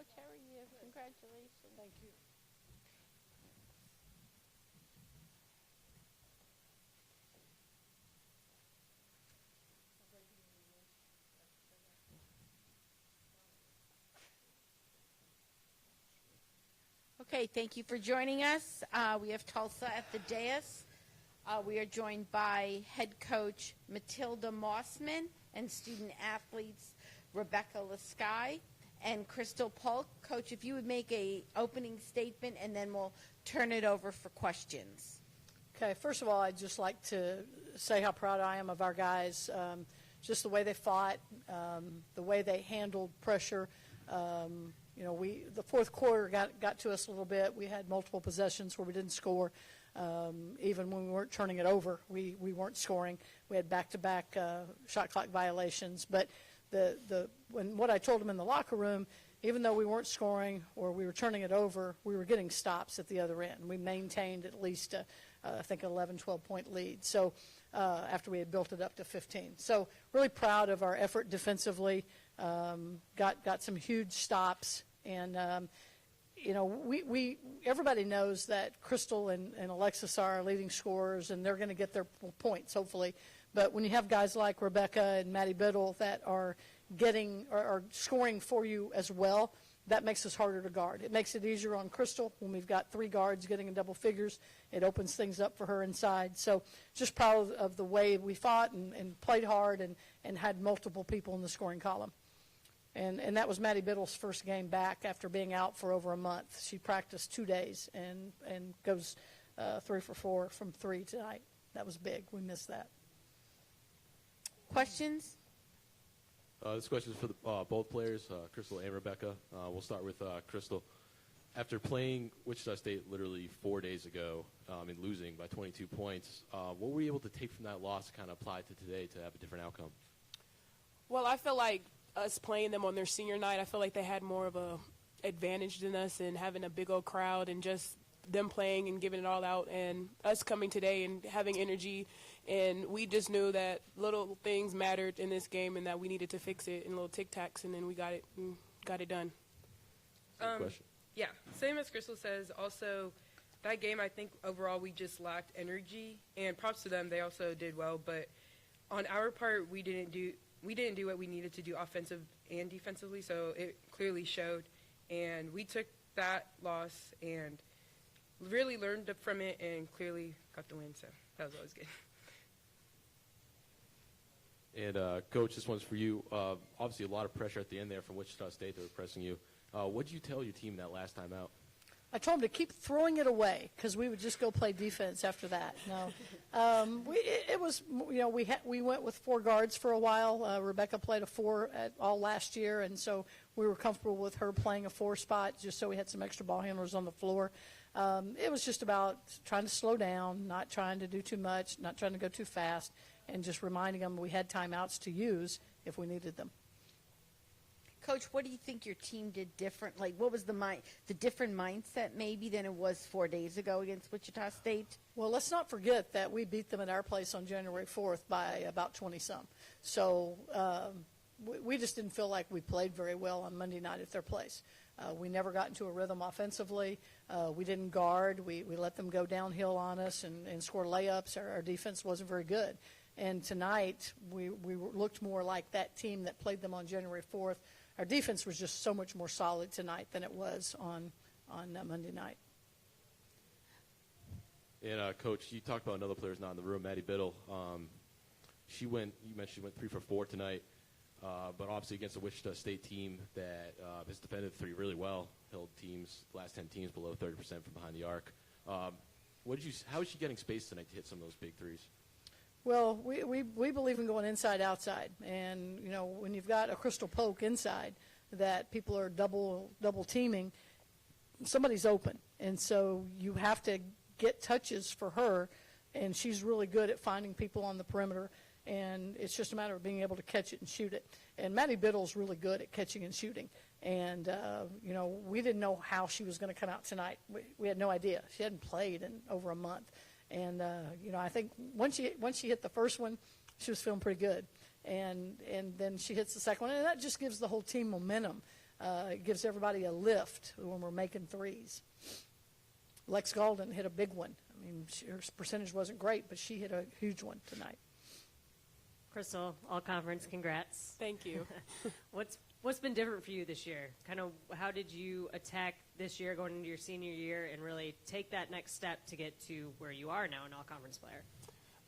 Coach. How are you? Congratulations. Thank you. Okay, thank you for joining us. We have Tulsa at the dais. We are joined by head coach Matilda Mossman and student athletes Rebecca Lasky and Crystal Polk. Coach, if you would make a opening statement, and then we'll turn it over for questions. Okay, first of all, I'd just like to say how proud I am of our guys. Just the way they fought, the way they handled pressure. The fourth quarter got to us a little bit. We had multiple possessions where we didn't score. Even when we weren't turning it over, we weren't scoring. We had back-to-back shot clock violations. But what I told them in the locker room, even though we weren't scoring or we were turning it over, we were getting stops at the other end. We maintained at least, I think, an 11, 12-point lead. So after we had built it up to 15. So really proud of our effort defensively. Got some huge stops. And, everybody knows that Crystal and Alexis are our leading scorers, and they're going to get their points, hopefully. But when you have guys like Rebecca and Maddie Biddle that are scoring for you as well, that makes us harder to guard. It makes it easier on Crystal when we've got three guards getting in double figures. It opens things up for her inside. So just proud of the way we fought and played hard and had multiple people in the scoring column. And that was Maddie Biddle's first game back after being out for over a month. She practiced 2 days and goes 3 for 4 from 3 tonight. That was big. We missed that. Questions? This question is for both players, Crystal and Rebecca. We'll start with Crystal. After playing Wichita State literally 4 days ago and losing by 22 points, what were you able to take from that loss to kind of apply to today to have a different outcome? Well, I feel like us playing them on their senior night, I feel like they had more of a advantage than us in having a big old crowd and just them playing and giving it all out, and us coming today and having energy. And we just knew that little things mattered in this game and that we needed to fix it in little tic-tacs, and then we got it done. Question? Yeah, same as Crystal says. Also, that game, I think overall we just lacked energy, and props to them. They also did well, but on our part, we didn't do what we needed to do offensive and defensively, so it clearly showed. And we took that loss and really learned from it and clearly got the win, so that was always good. And, Coach, this one's for you. Obviously a lot of pressure at the end there from Wichita State. They were pressing you. What did you tell your team that last time out? I told them to keep throwing it away because we would just go play defense after that. No, we went with 4 guards for a while. Rebecca played a 4 all last year, and so we were comfortable with her playing a 4 spot just so we had some extra ball handlers on the floor. It was just about trying to slow down, not trying to do too much, not trying to go too fast, and just reminding them we had timeouts to use if we needed them. Coach, what do you think your team did different? Like, what was the different mindset maybe than it was 4 days ago against Wichita State? Well, let's not forget that we beat them at our place on January 4th by about 20-some. So we just didn't feel like we played very well on Monday night at their place. We never got into a rhythm offensively. We didn't guard. We let them go downhill on us and score layups. Our defense wasn't very good. And tonight we looked more like that team that played them on January 4th. Our defense was just so much more solid tonight than it was on Monday night. And, Coach, you talked about another player who's not in the room, Maddie Biddle. You mentioned she went 3 for 4 tonight, but obviously against the Wichita State team that has defended 3 really well, held last 10 teams below 30% from behind the arc. How is she getting space tonight to hit some of those big threes? Well, we believe in going inside, outside. And, when you've got a Crystal Polk inside that people are double teaming, somebody's open. And so you have to get touches for her, and she's really good at finding people on the perimeter. And it's just a matter of being able to catch it and shoot it. And Maddie Biddle's really good at catching and shooting. And, we didn't know how she was going to come out tonight. We had no idea. She hadn't played in over a month. And, I think once she hit the first one, she was feeling pretty good. And then she hits the second one, and that just gives the whole team momentum. It gives everybody a lift when we're making threes. Lex Golden hit a big one. I mean, her percentage wasn't great, but she hit a huge one tonight. Crystal, all conference, congrats. Thank you. What's been different for you this year? Kind of how did you attack this year going into your senior year and really take that next step to get to where you are now, an all-conference player?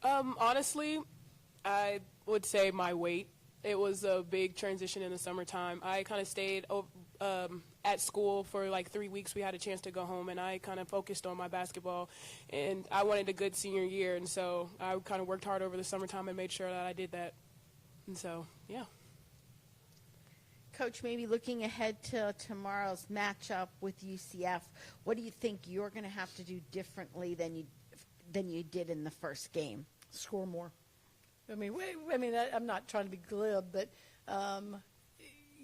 Honestly, I would say my weight. It was a big transition in the summertime. I kind of stayed at school for like 3 weeks. We had a chance to go home, and I kind of focused on my basketball. And I wanted a good senior year, and so I kind of worked hard over the summertime and made sure that I did that. And so, yeah. Coach, maybe looking ahead to tomorrow's matchup with UCF, what do you think you're going to have to do differently than you did in the first game? Score more. I mean, I'm not trying to be glib, but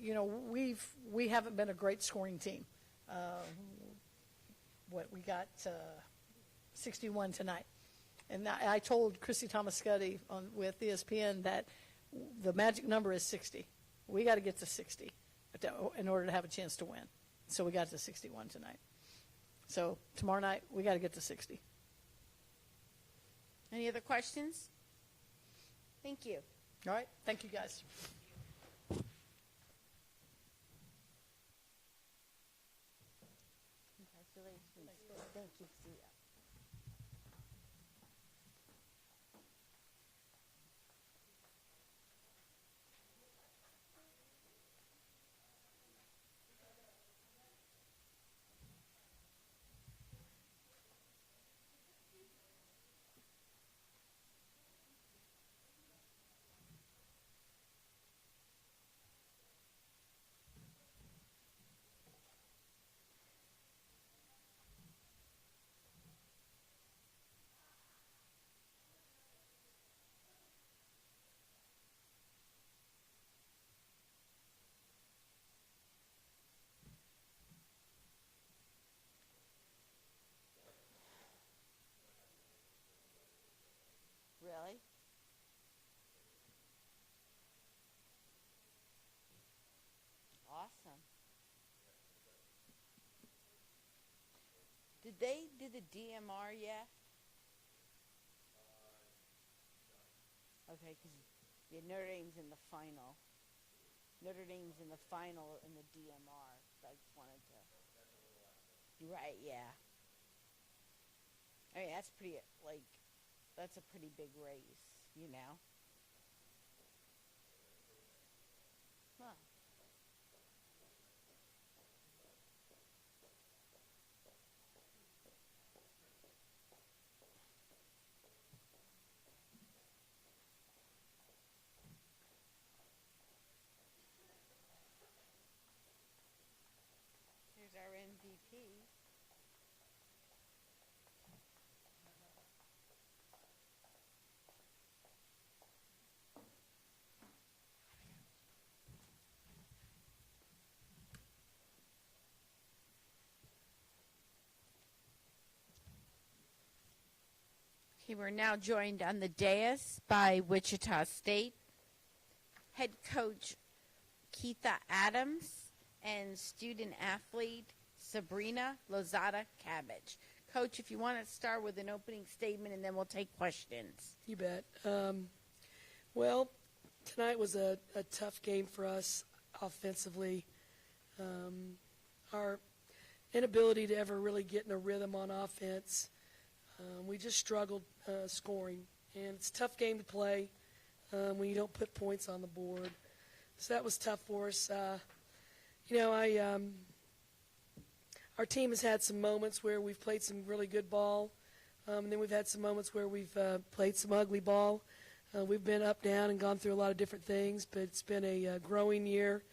you know, we haven't been a great scoring team. We got 61 tonight, and I told Christy Thomas-Scuddy with ESPN that the magic number is 60. We got to get to 60 in order to have a chance to win. So we got to 61 tonight. So tomorrow night we got to get to 60. Any other questions? Thank you. All right. Thank you, guys. Congratulations. Thank you. See ya. Really? Awesome. Did they do the DMR yet? Okay, because Notre Dame's in the final. Notre Dame's in the final in the DMR. I just wanted to. Right, yeah. I mean, that's pretty, that's a pretty big race, you know? Huh. Here's our MVP. Okay, we're now joined on the dais by Wichita State head coach Keitha Adams and student athlete Sabrina Lozada Cabbage. Coach, if you want to start with an opening statement and then we'll take questions. You bet. Well, tonight was a tough game for us offensively. Our inability to ever really get in a rhythm on offense, we just struggled scoring. And it's a tough game to play when you don't put points on the board. So that was tough for us. Our team has had some moments where we've played some really good ball, and then we've had some moments where we've played some ugly ball. We've been up, down, and gone through a lot of different things, but it's been a growing year.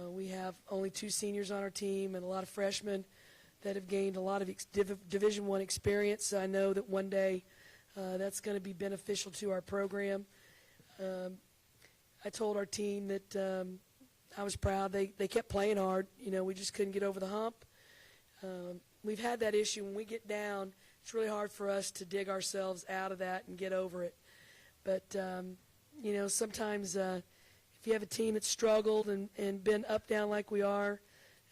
We have only 2 seniors on our team and a lot of freshmen that have gained a lot of Division I experience. I know that one day that's going to be beneficial to our program. I told our team that I was proud. They kept playing hard. You know, we just couldn't get over the hump. We've had that issue. When we get down, it's really hard for us to dig ourselves out of that and get over it. But, sometimes, if you have a team that's struggled and been up, down like we are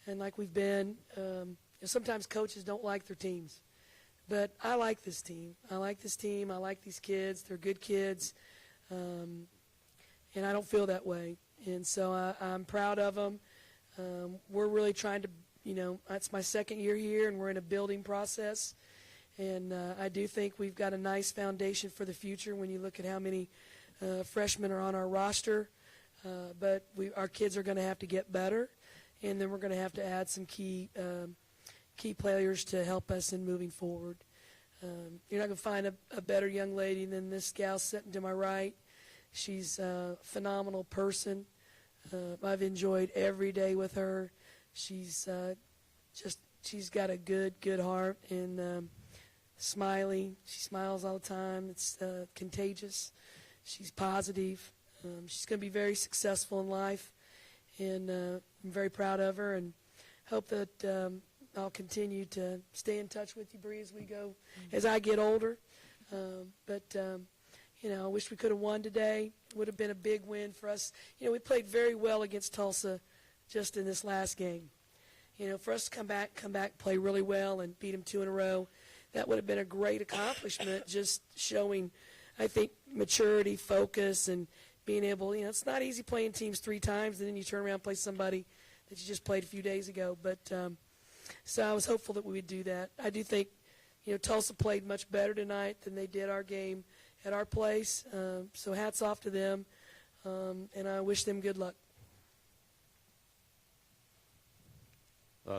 and like we've been, sometimes coaches don't like their teams. But I like this team. I like this team. I like these kids. They're good kids. And I don't feel that way. And so I'm proud of them. We're really trying to, it's my second year here, and we're in a building process. And I do think we've got a nice foundation for the future when you look at how many freshmen are on our roster. But our kids are going to have to get better, and then we're going to have to add some key players to help us in moving forward. You're not going to find a better young lady than this gal sitting to my right. She's a phenomenal person. I've enjoyed every day with her. She's got a good heart and smiley. She smiles all the time. It's contagious. She's positive. She's going to be very successful in life, and I'm very proud of her and hope that I'll continue to stay in touch with you, Bree, as we go, as I get older. I wish we could have won today. Would have been a big win for us. We played very well against Tulsa just in this last game. For us to come back, play really well, and beat them 2 in a row, that would have been a great accomplishment, just showing, I think, maturity, focus, and being able, it's not easy playing teams 3 times, and then you turn around and play somebody that you just played a few days ago. But so I was hopeful that we would do that. I do think, Tulsa played much better tonight than they did our game at our place. So hats off to them, and I wish them good luck.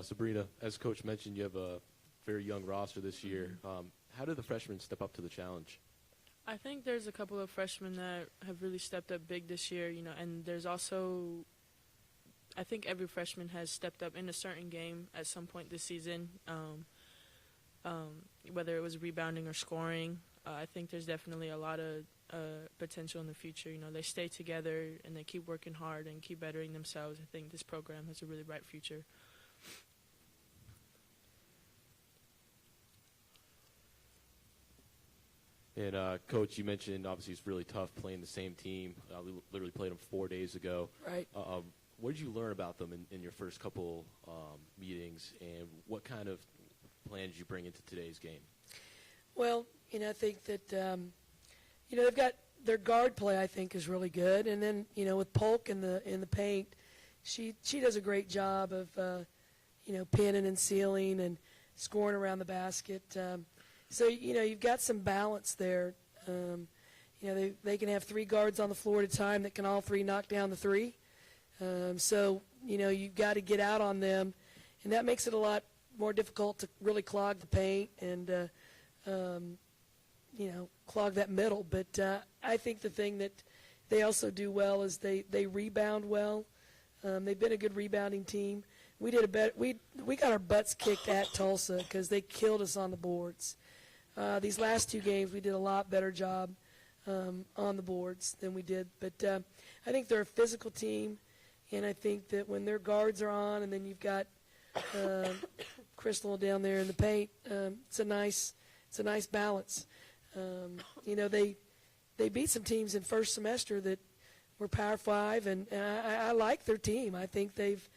Sabrina, as Coach mentioned, you have a very young roster this year. How did the freshmen step up to the challenge? I think there's a couple of freshmen that have really stepped up big this year, and there's also, I think every freshman has stepped up in a certain game at some point this season, whether it was rebounding or scoring. I think there's definitely a lot of potential in the future. They stay together and they keep working hard and keep bettering themselves. I think this program has a really bright future. And, Coach, you mentioned obviously it's really tough playing the same team. We literally played them 4 days ago. Right. What did you learn about them in your first couple meetings, and what kind of plans did you bring into today's game? Well, I think that, they've got their guard play, I think, is really good. And then, with Polk in the paint, she does a great job of, pinning and sealing and scoring around the basket. So, you've got some balance there. They can have 3 guards on the floor at a time that can all 3 knock down the 3. So, you've got to get out on them, and that makes it a lot more difficult to really clog the paint and, clog that middle. But I think the thing that they also do well is they rebound well. They've been a good rebounding team. We got our butts kicked at Tulsa because they killed us on the boards. These last 2 games, we did a lot better job on the boards than we did. But I think they're a physical team, and I think that when their guards are on, and then you've got Crystal down there in the paint, it's a nice balance. They beat some teams in first semester that were Power 5, and I like their team. I think they've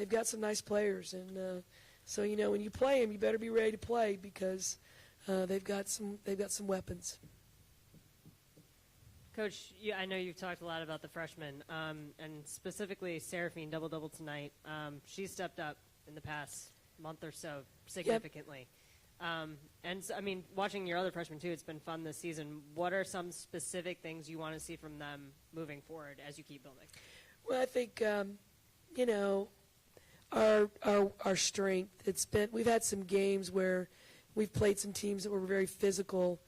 got some nice players, and so when you play them, you better be ready to play because they've got some weapons. Coach, I know you've talked a lot about the freshmen, and specifically Seraphine double tonight. She stepped up in the past month or so significantly. Yep. And so, watching your other freshmen too, it's been fun this season. What are some specific things you want to see from them moving forward as you keep building? Well, I think our strength. We've had some games where we've played some teams that were very physical,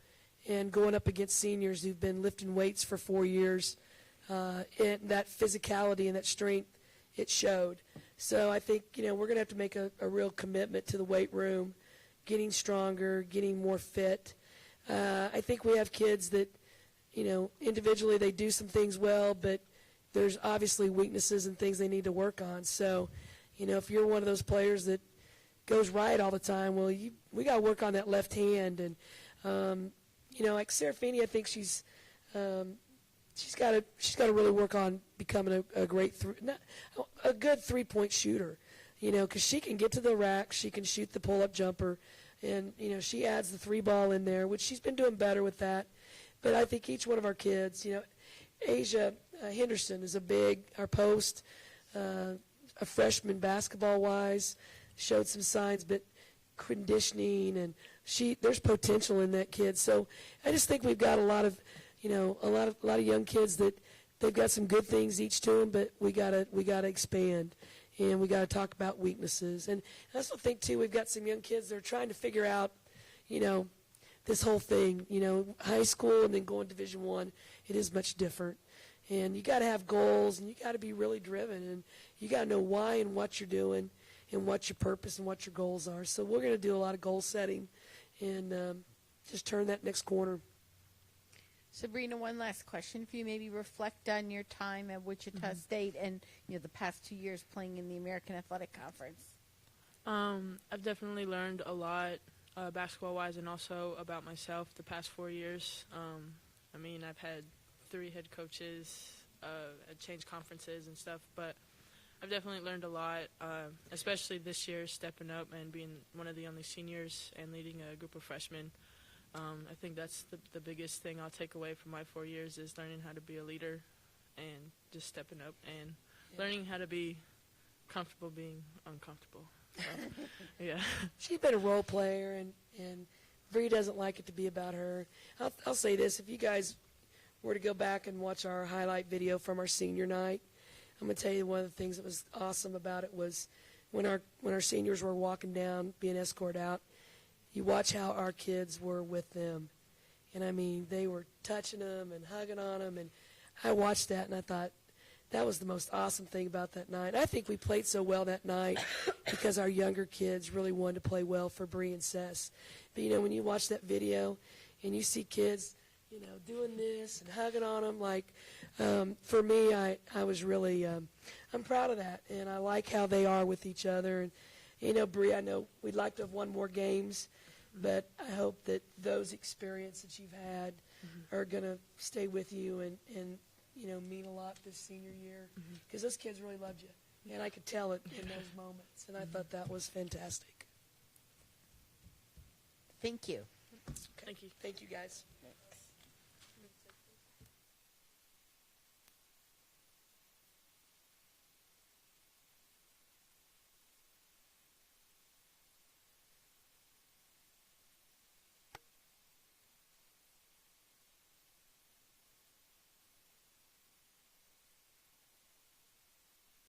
and going up against seniors who've been lifting weights for 4 years, and that physicality and that strength, it showed. So I think, we're going to have to make a real commitment to the weight room, getting stronger, getting more fit. I think we have kids that, individually they do some things well, but there's obviously weaknesses and things they need to work on. So, if you're one of those players that goes right all the time, well, we got to work on that left hand. And, like Serafini, I think she's she's got to really work on becoming a good 3-point shooter, because she can get to the rack, she can shoot the pull-up jumper, and she adds the 3 ball in there, which she's been doing better with that. But I think each one of our kids, Asia Henderson is our post, a freshman basketball-wise, showed some signs, but conditioning and there's potential in that kid. So I just think we've got a lot of young kids that they've got some good things each to them, but we gotta expand, and we gotta talk about weaknesses. And I also think too we've got some young kids that are trying to figure out, this whole thing, high school and then going to Division I, it is much different. And you got to have goals, and you got to be really driven, and you got to know why and what you're doing and what your purpose and what your goals are. So we're going to do a lot of goal setting and just turn that next corner. Sabrina, one last question for you. Maybe reflect on your time at Wichita State and the past 2 years playing in the American Athletic Conference. I've definitely learned a lot basketball-wise and also about myself the past 4 years. I've had 3 head coaches, I changed conferences and stuff, but I've definitely learned a lot, especially this year, stepping up and being one of the only seniors and leading a group of freshmen. I think that's the biggest thing I'll take away from my 4 years is learning how to be a leader and just stepping up and learning how to be comfortable being uncomfortable. So, yeah. She's been a role player, and Bree doesn't like it to be about her. I'll say this. If you guys were to go back and watch our highlight video from our senior night, I'm going to tell you one of the things that was awesome about it was when our seniors were walking down, being escorted out, you watch how our kids were with them. And, they were touching them and hugging on them. And I watched that, and I thought, that was the most awesome thing about that night. I think we played so well that night because our younger kids really wanted to play well for Bree and Sess. But, when you watch that video and you see kids, doing this and hugging on them, for me, I was really, I'm proud of that. And I like how they are with each other. And, Bree, I know we'd like to have won more games, but I hope that those experiences you've had are going to stay with you and mean a lot this senior year, because those kids really loved you, and I could tell it in those moments, and I thought that was fantastic. Thank you. Okay. Thank you, guys.